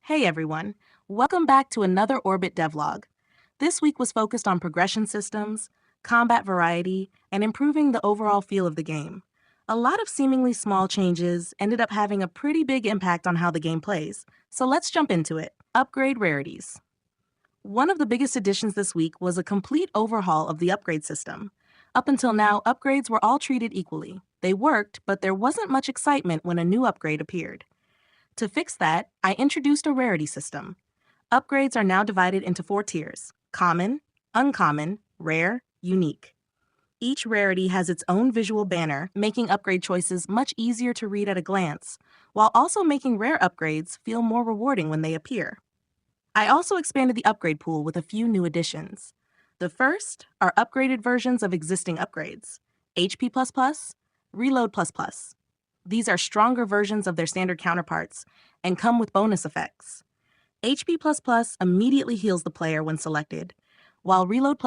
Hey everyone, welcome back to another Orbit Devlog. This week was focused on progression systems, combat variety, and improving the overall feel of the game. A lot of seemingly small changes ended up having a pretty big impact on how the game plays, so let's jump into it. Upgrade rarities. One of the biggest additions this week was a complete overhaul of the upgrade system. Up until now, upgrades were all treated equally. They worked, but there wasn't much excitement when a new upgrade appeared. To fix that, I introduced a rarity system. Upgrades are now divided into 4 tiers: common, uncommon, rare, unique. Each rarity has its own visual banner, making upgrade choices much easier to read at a glance, while also making rare upgrades feel more rewarding when they appear. I also expanded the upgrade pool with a few new additions. The first are upgraded versions of existing upgrades: HP++, Reload++. These are stronger versions of their standard counterparts and come with bonus effects. HP++ immediately heals the player when selected, while Reload++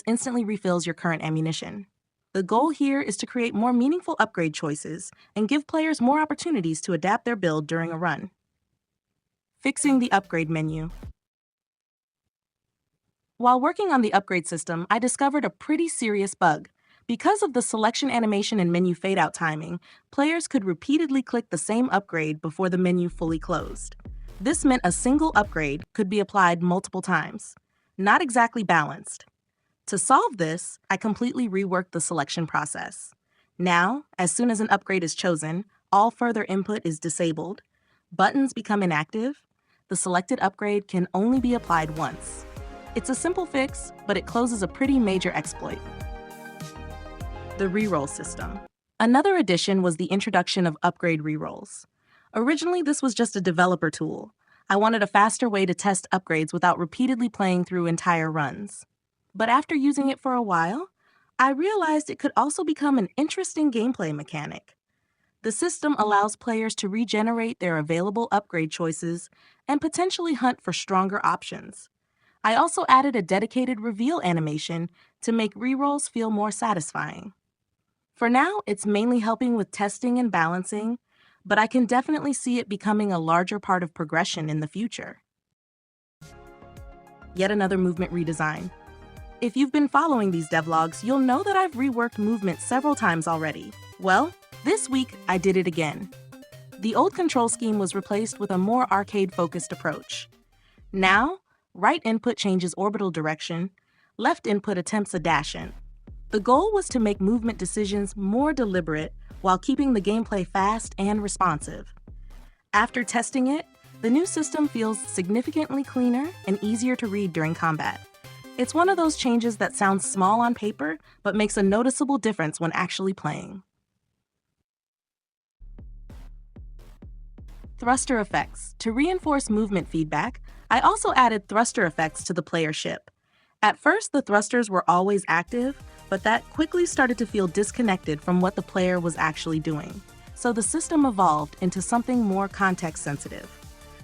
instantly refills your current ammunition. The goal here is to create more meaningful upgrade choices and give players more opportunities to adapt their build during a run. Fixing the upgrade menu. While working on the upgrade system, I discovered a pretty serious bug. Because of the selection animation and menu fade-out timing, players could repeatedly click the same upgrade before the menu fully closed. This meant a single upgrade could be applied multiple times. Not exactly balanced. To solve this, I completely reworked the selection process. Now, as soon as an upgrade is chosen, all further input is disabled, buttons become inactive, the selected upgrade can only be applied once. It's a simple fix, but it closes a pretty major exploit. The reroll system. Another addition was the introduction of upgrade rerolls. Originally, this was just a developer tool. I wanted a faster way to test upgrades without repeatedly playing through entire runs. But after using it for a while, I realized it could also become an interesting gameplay mechanic. The system allows players to regenerate their available upgrade choices and potentially hunt for stronger options. I also added a dedicated reveal animation to make rerolls feel more satisfying. For now, it's mainly helping with testing and balancing, but I can definitely see it becoming a larger part of progression in the future. Yet another movement redesign. If you've been following these devlogs, you'll know that I've reworked movement several times already. Well, this week I did it again. The old control scheme was replaced with a more arcade-focused approach. Now, right input changes orbital direction, left input attempts a dash-in. The goal was to make movement decisions more deliberate while keeping the gameplay fast and responsive. After testing it, the new system feels significantly cleaner and easier to read during combat. It's one of those changes that sounds small on paper, but makes a noticeable difference when actually playing. Thruster effects. To reinforce movement feedback, I also added thruster effects to the player ship. At first, the thrusters were always active, but that quickly started to feel disconnected from what the player was actually doing. So the system evolved into something more context-sensitive.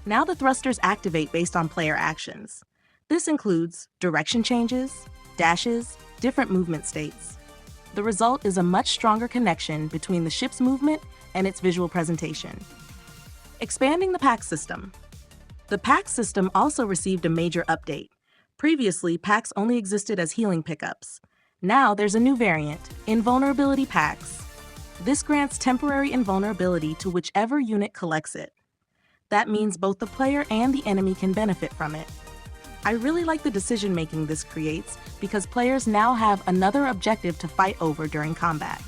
Now the thrusters activate based on player actions. This includes direction changes, dashes, different movement states. The result is a much stronger connection between the ship's movement and its visual presentation. Expanding the pack system. The pack system also received a major update. Previously, packs only existed as healing pickups. Now there's a new variant, invulnerability packs. This grants temporary invulnerability to whichever unit collects it. That means both the player and the enemy can benefit from it. I really like the decision-making this creates because players now have another objective to fight over during combat.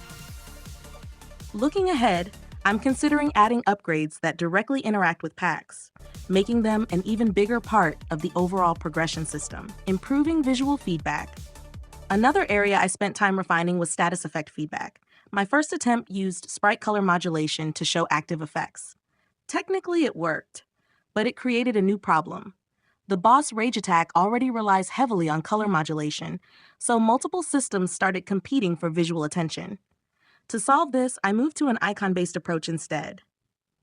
Looking ahead, I'm considering adding upgrades that directly interact with packs, making them an even bigger part of the overall progression system, improving visual feedback. Another area I spent time refining was status effect feedback. My first attempt used sprite color modulation to show active effects. Technically it worked, but it created a new problem. The boss rage attack already relies heavily on color modulation, so multiple systems started competing for visual attention. To solve this, I moved to an icon-based approach instead.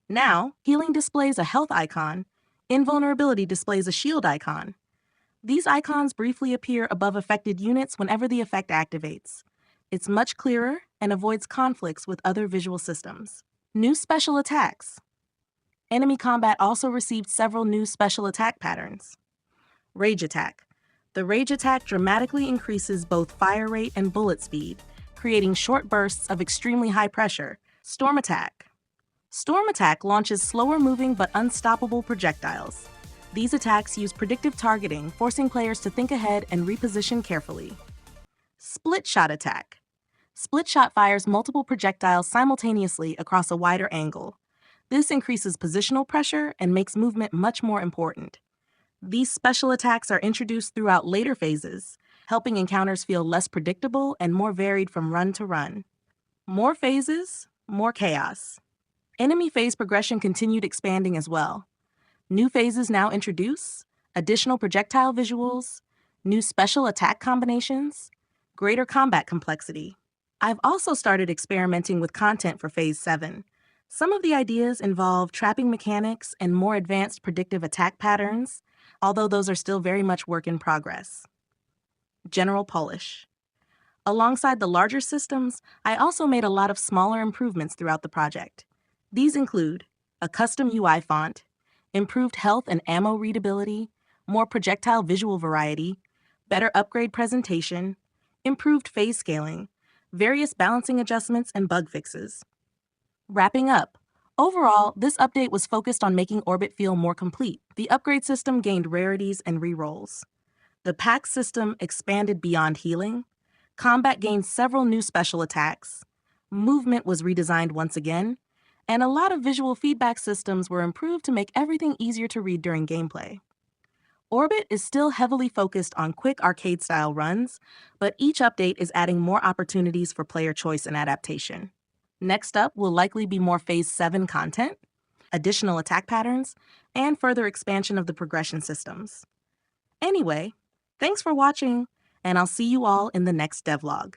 Now, healing displays a health icon, invulnerability displays a shield icon. These icons briefly appear above affected units whenever the effect activates. It's much clearer and avoids conflicts with other visual systems. New special attacks. Enemy combat also received several new special attack patterns. Rage Attack. The Rage Attack dramatically increases both fire rate and bullet speed, creating short bursts of extremely high pressure. Storm Attack. Storm Attack launches slower-moving but unstoppable projectiles. These attacks use predictive targeting, forcing players to think ahead and reposition carefully. Split Shot Attack. Split Shot fires multiple projectiles simultaneously across a wider angle. This increases positional pressure and makes movement much more important. These special attacks are introduced throughout later phases, helping encounters feel less predictable and more varied from run to run. More phases, more chaos. Enemy phase progression continued expanding as well. New phases now introduce additional projectile visuals, new special attack combinations, greater combat complexity. I've also started experimenting with content for Phase 7. Some of the ideas involve trapping mechanics and more advanced predictive attack patterns, although those are still very much work in progress. General polish. Alongside the larger systems, I also made a lot of smaller improvements throughout the project. These include a custom UI font, improved health and ammo readability, more projectile visual variety, better upgrade presentation, improved phase scaling, various balancing adjustments, and bug fixes. Wrapping up, overall, this update was focused on making Orbit feel more complete. The upgrade system gained rarities and rerolls. The pack system expanded beyond healing. Combat gained several new special attacks. Movement was redesigned once again. And a lot of visual feedback systems were improved to make everything easier to read during gameplay. Orbit is still heavily focused on quick arcade-style runs, but each update is adding more opportunities for player choice and adaptation. Next up will likely be more Phase 7 content, additional attack patterns, and further expansion of the progression systems. Anyway, thanks for watching, and I'll see you all in the next devlog.